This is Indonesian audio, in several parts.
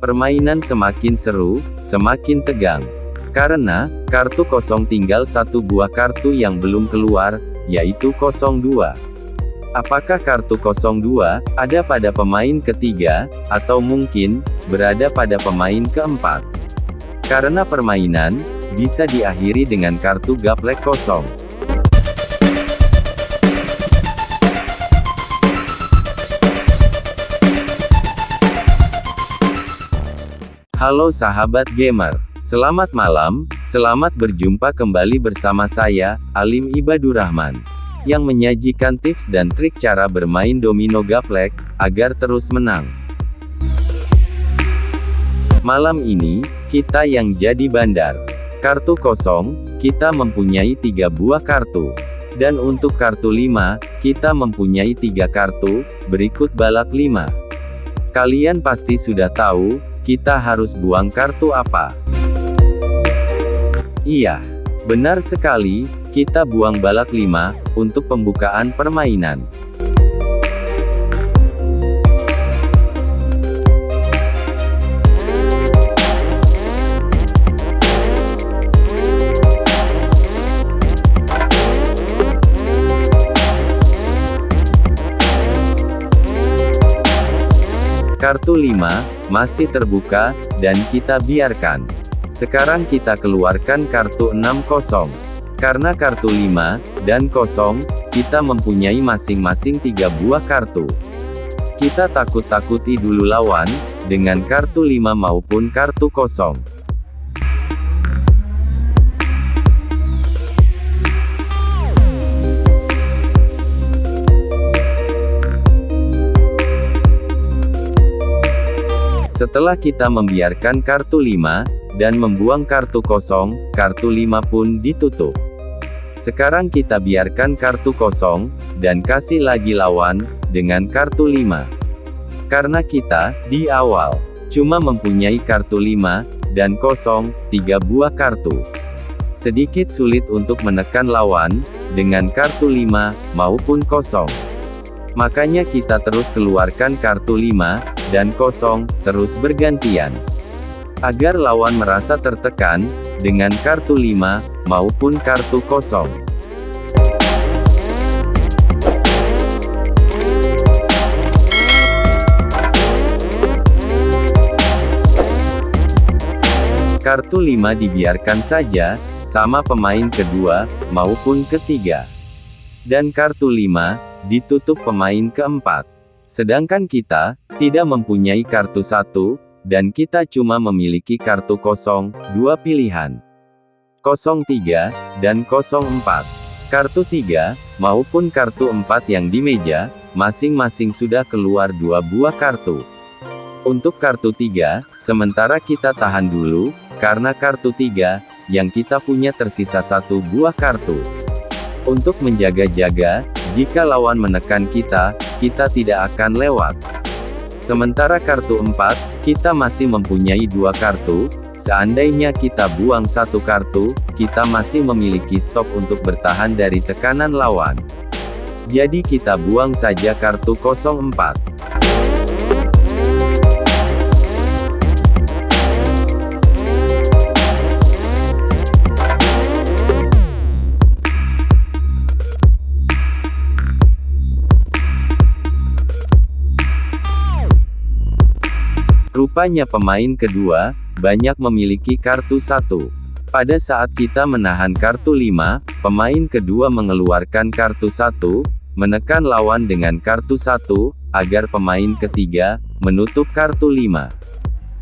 Permainan semakin seru, semakin tegang. Karena, kartu kosong tinggal satu buah kartu yang belum keluar, yaitu 02. Apakah kartu 02 ada pada pemain ketiga, atau mungkin berada pada pemain keempat? Karena permainan bisa diakhiri dengan kartu gaplek kosong. Halo sahabat gamer, selamat malam, selamat berjumpa kembali bersama saya, Alim Ibadur Rahman, yang menyajikan tips dan trik cara bermain domino gaplek, agar terus menang. Malam ini, kita yang jadi bandar. Kartu kosong, kita mempunyai 3 buah kartu. Dan untuk kartu 5, kita mempunyai 3 kartu, berikut balak 5. Kalian pasti sudah tahu, kita harus buang kartu apa? Iya, benar sekali, kita buang balak 5, untuk pembukaan permainan. Kartu 5, masih terbuka, dan kita biarkan. Sekarang kita keluarkan kartu 6 kosong. Karena kartu 5, dan kosong, kita mempunyai masing-masing 3 buah kartu. Kita takut-takuti dulu lawan, dengan kartu 5 maupun kartu kosong. Setelah kita membiarkan kartu 5, dan membuang kartu kosong, kartu 5 pun ditutup. Sekarang kita biarkan kartu kosong, dan kasih lagi lawan, dengan kartu 5. Karena kita, di awal, cuma mempunyai kartu 5, dan kosong, 3 buah kartu. Sedikit sulit untuk menekan lawan, dengan kartu 5, maupun kosong. Makanya kita terus keluarkan kartu 5, dan kosong, terus bergantian. Agar lawan merasa tertekan, dengan kartu 5, maupun kartu kosong. Kartu 5 dibiarkan saja, sama pemain kedua, maupun ketiga. Dan kartu 5, ditutup pemain keempat. Sedangkan kita, tidak mempunyai kartu 1, dan kita cuma memiliki kartu kosong, 2 pilihan. 03, dan 04. Kartu 3, maupun kartu 4 yang di meja, masing-masing sudah keluar 2 buah kartu. Untuk kartu 3, sementara kita tahan dulu, karena kartu 3, yang kita punya tersisa 1 buah kartu. Untuk menjaga-jaga, jika lawan menekan kita tidak akan lewat. Sementara kartu 4, kita masih mempunyai 2 kartu, seandainya kita buang 1 kartu, kita masih memiliki stok untuk bertahan dari tekanan lawan. Jadi kita buang saja kartu 04. Rupanya pemain kedua, banyak memiliki kartu 1. Pada saat kita menahan kartu 5, pemain kedua mengeluarkan kartu 1, menekan lawan dengan kartu 1, agar pemain ketiga, menutup kartu 5.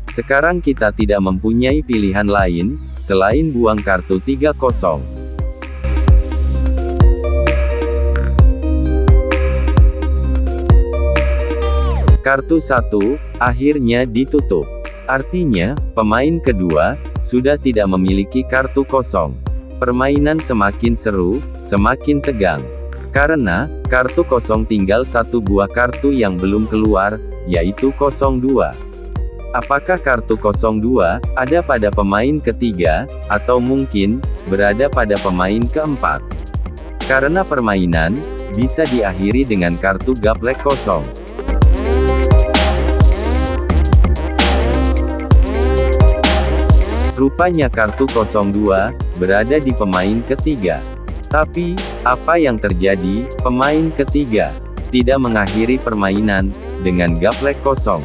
Sekarang kita tidak mempunyai pilihan lain, selain buang kartu 3 kosong. Kartu 1, akhirnya ditutup. Artinya, pemain kedua, sudah tidak memiliki kartu kosong. Permainan semakin seru, semakin tegang. Karena, kartu kosong tinggal 1 buah kartu yang belum keluar, yaitu 02. Apakah kartu 02, ada pada pemain ketiga, atau mungkin, berada pada pemain keempat? Karena permainan, bisa diakhiri dengan kartu gaplek kosong. Rupanya kartu 02 berada di pemain ketiga. Tapi, apa yang terjadi? Pemain ketiga tidak mengakhiri permainan dengan gaplek kosong.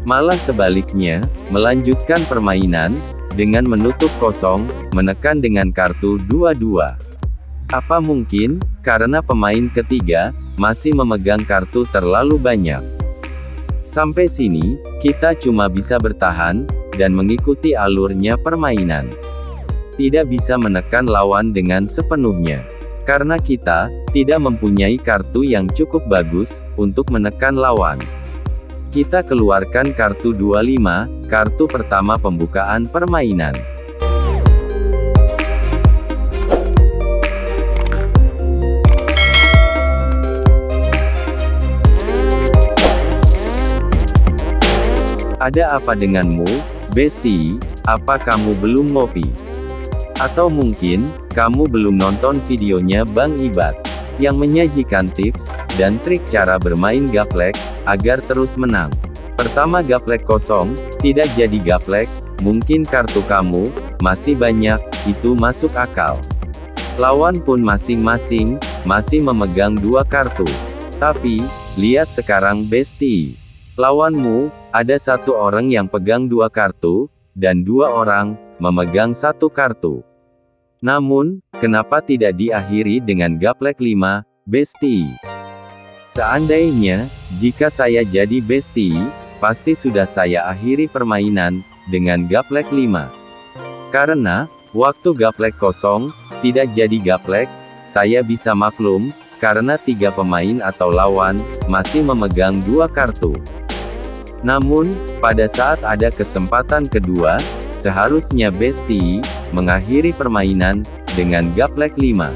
Malah sebaliknya, melanjutkan permainan dengan menutup kosong, menekan dengan kartu 22. Apa mungkin karena pemain ketiga masih memegang kartu terlalu banyak? Sampai sini, kita cuma bisa bertahan dan mengikuti alurnya permainan. Tidak bisa menekan lawan dengan sepenuhnya. Karena kita tidak mempunyai kartu yang cukup bagus untuk menekan lawan. Kita keluarkan kartu 25, kartu pertama pembukaan permainan. Ada apa denganmu, Besti? Apa kamu belum ngopi? Atau mungkin, kamu belum nonton videonya Bang Ibad, yang menyajikan tips dan trik cara bermain gaplek, agar terus menang. Pertama, gaplek kosong, tidak jadi gaplek, mungkin kartu kamu masih banyak, itu masuk akal. Lawan pun masing-masing masih memegang 2 kartu. Tapi, lihat sekarang Besti. Lawanmu, ada 1 orang yang pegang 2 kartu, dan 2 orang memegang 1 kartu. Namun, kenapa tidak diakhiri dengan gaplek 5, Besti? Seandainya, jika saya jadi Besti, pasti sudah saya akhiri permainan dengan gaplek 5. Karena, waktu gaplek kosong tidak jadi gaplek, saya bisa maklum, karena 3 pemain atau lawan masih memegang 2 kartu. Namun, pada saat ada kesempatan kedua, seharusnya Besti mengakhiri permainan dengan gaplek 5.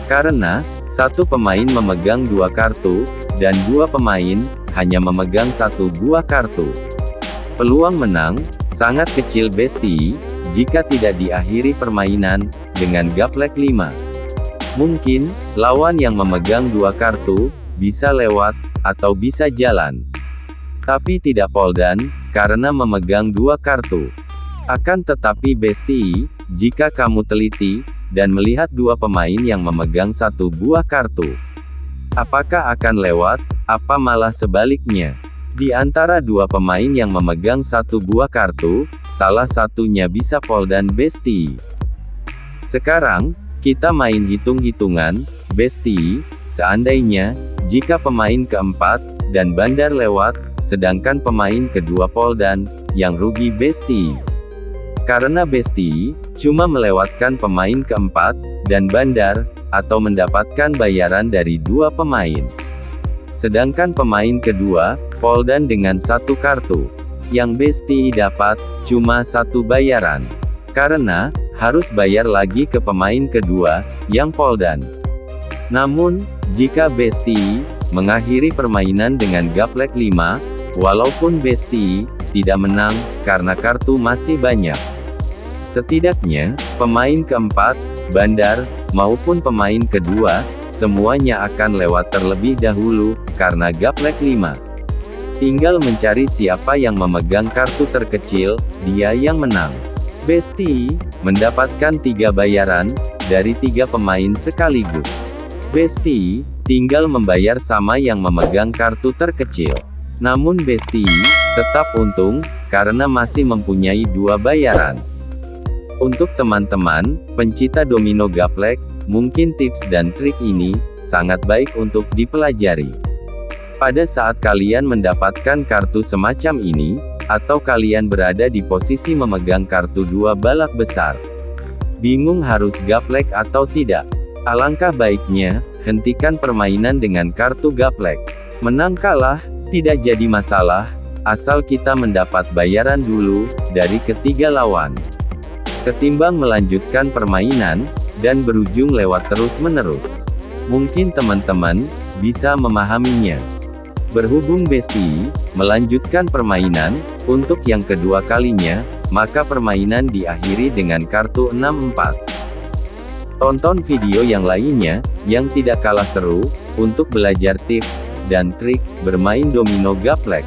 Karena, 1 pemain memegang 2 kartu, dan 2 pemain hanya memegang 1 buah kartu. Peluang menang sangat kecil Besti jika tidak diakhiri permainan dengan gaplek 5. Mungkin lawan yang memegang 2 kartu bisa lewat atau bisa jalan. Tapi tidak Poldan, karena memegang 2 kartu. Akan tetapi Besti, jika kamu teliti, dan melihat 2 pemain yang memegang 1 buah kartu, apakah akan lewat, apa malah sebaliknya? Di antara 2 pemain yang memegang 1 buah kartu, salah satunya bisa Poldan Besti. Sekarang, kita main hitung-hitungan, Besti, seandainya, jika pemain keempat, dan bandar lewat, sedangkan pemain kedua Poldan, yang rugi Besti. Karena Besti cuma melewatkan pemain keempat, dan bandar, atau mendapatkan bayaran dari 2 pemain. Sedangkan pemain kedua, Poldan dengan 1 kartu. Yang Besti dapat, cuma 1 bayaran. Karena, harus bayar lagi ke pemain kedua, yang Poldan. Namun, jika Besti mengakhiri permainan dengan gaplek 5, walaupun Besti tidak menang, karena kartu masih banyak. Setidaknya, pemain keempat, bandar, maupun pemain kedua, semuanya akan lewat terlebih dahulu, karena gaplek 5. Tinggal mencari siapa yang memegang kartu terkecil, dia yang menang. Besti mendapatkan 3 bayaran dari 3 pemain sekaligus. Besti tinggal membayar sama yang memegang kartu terkecil. Namun Besti tetap untung, karena masih mempunyai 2 bayaran. Untuk teman-teman pencinta domino gaplek, mungkin tips dan trik ini sangat baik untuk dipelajari. Pada saat kalian mendapatkan kartu semacam ini, atau kalian berada di posisi memegang kartu 2 balak besar, bingung harus gaplek atau tidak, alangkah baiknya hentikan permainan dengan kartu gaplek. Menang kalah tidak jadi masalah, asal kita mendapat bayaran dulu dari ketiga lawan. Ketimbang melanjutkan permainan dan berujung lewat terus-menerus. Mungkin teman-teman bisa memahaminya. Berhubung Besti melanjutkan permainan untuk yang kedua kalinya, maka permainan diakhiri dengan kartu 64. Tonton video yang lainnya yang tidak kalah seru untuk belajar tips dan trik bermain domino gaplek.